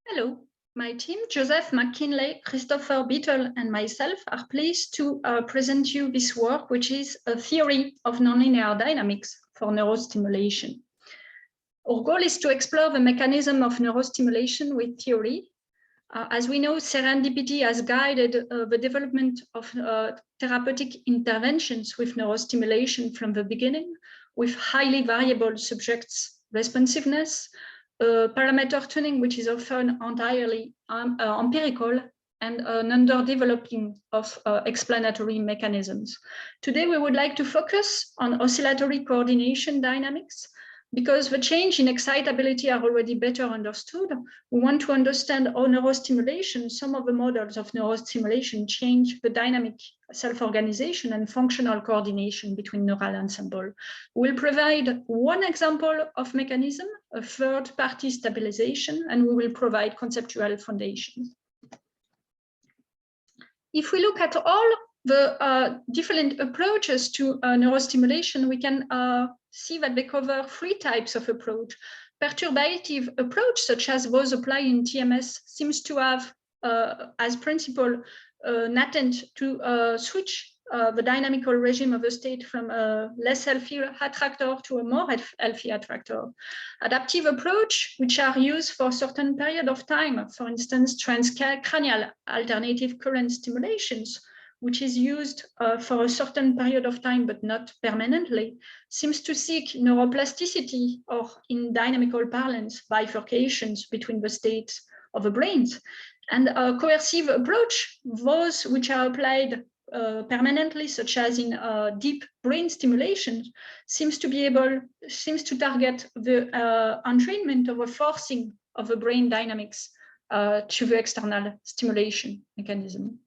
Hello, my team, Joseph, McKinley, Christopher Beetle, and myself are pleased to present you this work, which is a theory of nonlinear dynamics for neurostimulation. Our goal is to explore the mechanism of neurostimulation with theory. As we know, serendipity has guided the development of therapeutic interventions with neurostimulation from the beginning, with highly variable subjects' responsiveness, parameter tuning, which is often entirely empirical, and an underdeveloping of explanatory mechanisms. Today, we would like to focus on oscillatory coordination dynamics. Because the change in excitability are already better understood, we want to understand how neurostimulation, some of the models of neurostimulation change the dynamic self-organization and functional coordination between neural ensemble. We'll provide one example of mechanism, a third-party stabilization, and we will provide conceptual foundations. If we look at all the different approaches to neurostimulation, we can see that they cover three types of approach. Perturbative approach, such as those applied in TMS, seems to have as principle an attempt to switch the dynamical regime of a state from a less healthy attractor to a more healthy attractor. Adaptive approach, which are used for a certain period of time, for instance, transcranial alternative current stimulations, which is used for a certain period of time, but not permanently, seems to seek neuroplasticity, or in dynamical parlance, bifurcations between the states of the brains. And a coercive approach, those which are applied permanently, such as in deep brain stimulation, seems to target the entrainment of a forcing of the brain dynamics to the external stimulation mechanism.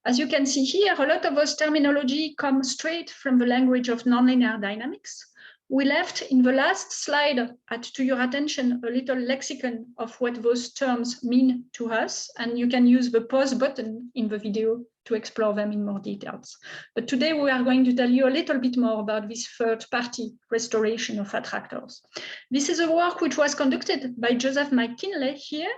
As you can see here, a lot of those terminology come straight from the language of nonlinear dynamics. We left in the last slide to your attention a little lexicon of what those terms mean to us, and you can use the pause button in the video to explore them in more details. But today we are going to tell you a little bit more about this third-party restoration of attractors. This is a work which was conducted by Joseph McKinley here,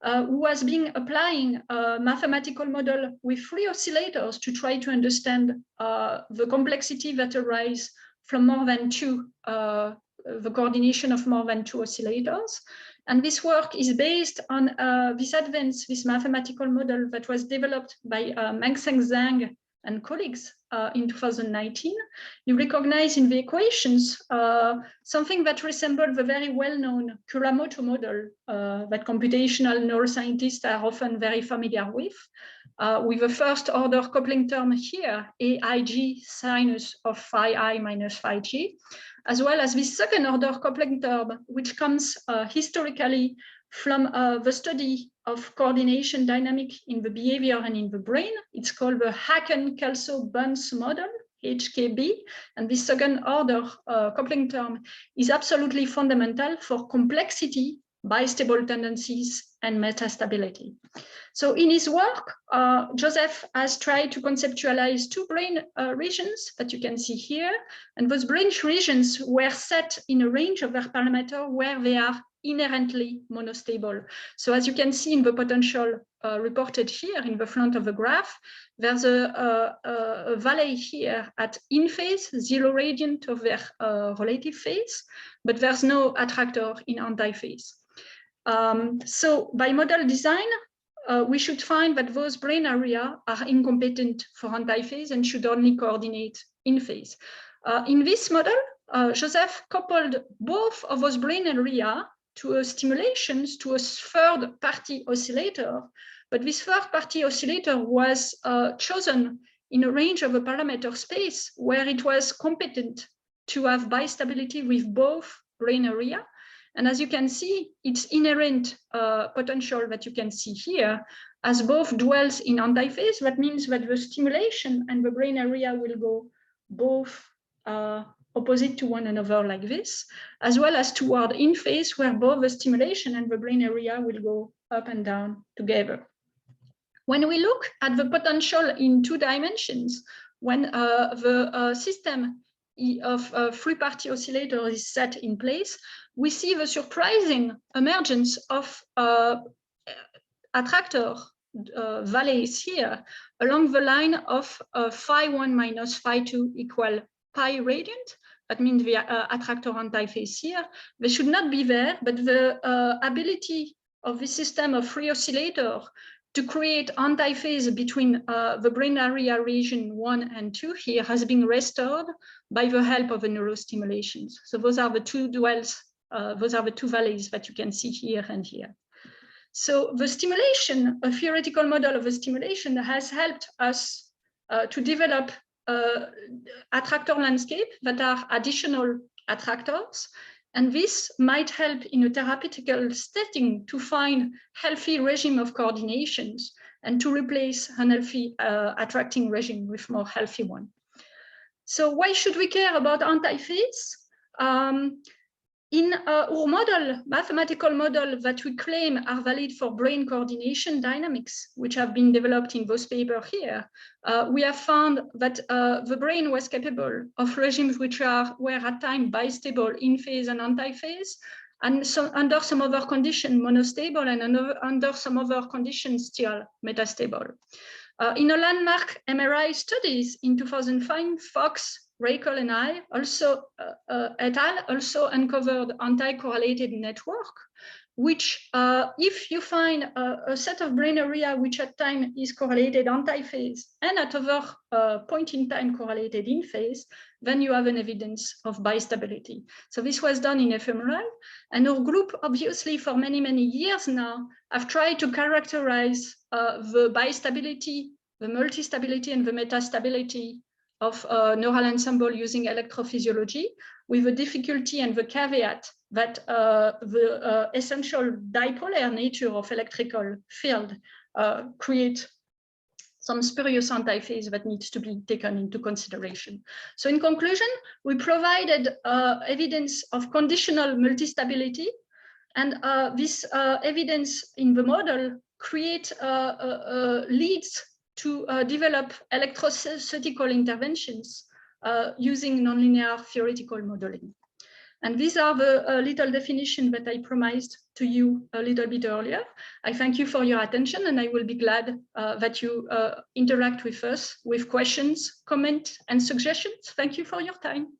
who has been applying a mathematical model with three oscillators to try to understand the complexity that arises from more than two, the coordination of more than two oscillators. And this work is based on this mathematical model that was developed by Mengsheng Zhang and colleagues in 2019. You recognize in the equations something that resembled the very well-known Kuramoto model that computational neuroscientists are often very familiar with a first-order coupling term here, aig sinus of phi I minus phi g, as well as this second-order coupling term, which comes historically from the study of coordination dynamic in the behavior and in the brain. It's called the Haken-Kelso-Bunce model, HKB, and this second order coupling term is absolutely fundamental for complexity, bistable tendencies, and metastability. So in his work, Joseph has tried to conceptualize two brain regions that you can see here, and those brain regions were set in a range of their parameters where they are inherently monostable. So as you can see in the potential reported here in the front of the graph, there's a valley here at in phase, 0 radian of their relative phase, but there's no attractor in anti-phase. So by model design, we should find that those brain areas are incompetent for anti-phase and should only coordinate in phase. In this model, Joseph coupled both of those brain areas to stimulations to a third-party oscillator, but this third-party oscillator was chosen in a range of a parameter space where it was competent to have bistability with both brain area. And as you can see, its inherent potential that you can see here, as both dwells in antiphase, that means that the stimulation and the brain area will go both opposite to one another like this, as well as toward in phase, where both the stimulation and the brain area will go up and down together. When we look at the potential in 2 dimensions, when the system of three-party oscillator is set in place, we see the surprising emergence of attractor values here along the line of phi1 minus phi2 equal pi radiant. That means the attractor antiphase here. They should not be there, but the ability of the system of free oscillator to create antiphase between the brain area region 1 and 2 here has been restored by the help of the neurostimulations. So those are the two duals, those are the two valleys that you can see here and here. So the stimulation, a theoretical model of the stimulation, has helped us to develop attractor landscape that are additional attractors. And this might help in a therapeutical setting to find healthy regime of coordinations and to replace unhealthy attracting regime with more healthy one. So why should we care about antiphase? In our model, mathematical model that we claim are valid for brain coordination dynamics, which have been developed in those papers here, we have found that the brain was capable of regimes which were at times bistable, in phase and antiphase, and so under some other condition monostable, and under some other conditions still metastable. In a landmark MRI studies in 2005, Fox, Reichel and I also et al. Also uncovered anti-correlated network, which if you find a set of brain area which at time is correlated antiphase and at other point in time correlated in phase, then you have an evidence of bistability. So this was done in fMRI, and our group obviously for many, many years now have tried to characterize the bistability, the multistability and the metastability of neural ensemble using electrophysiology, with the difficulty and the caveat that the essential dipolar nature of electrical field create some spurious antiphase that needs to be taken into consideration. So in conclusion, we provided evidence of conditional multistability, and this evidence in the model leads to develop electroceutical interventions using nonlinear theoretical modeling. And these are the little definition that I promised to you a little bit earlier. I thank you for your attention, and I will be glad that you interact with us with questions, comments, and suggestions. Thank you for your time.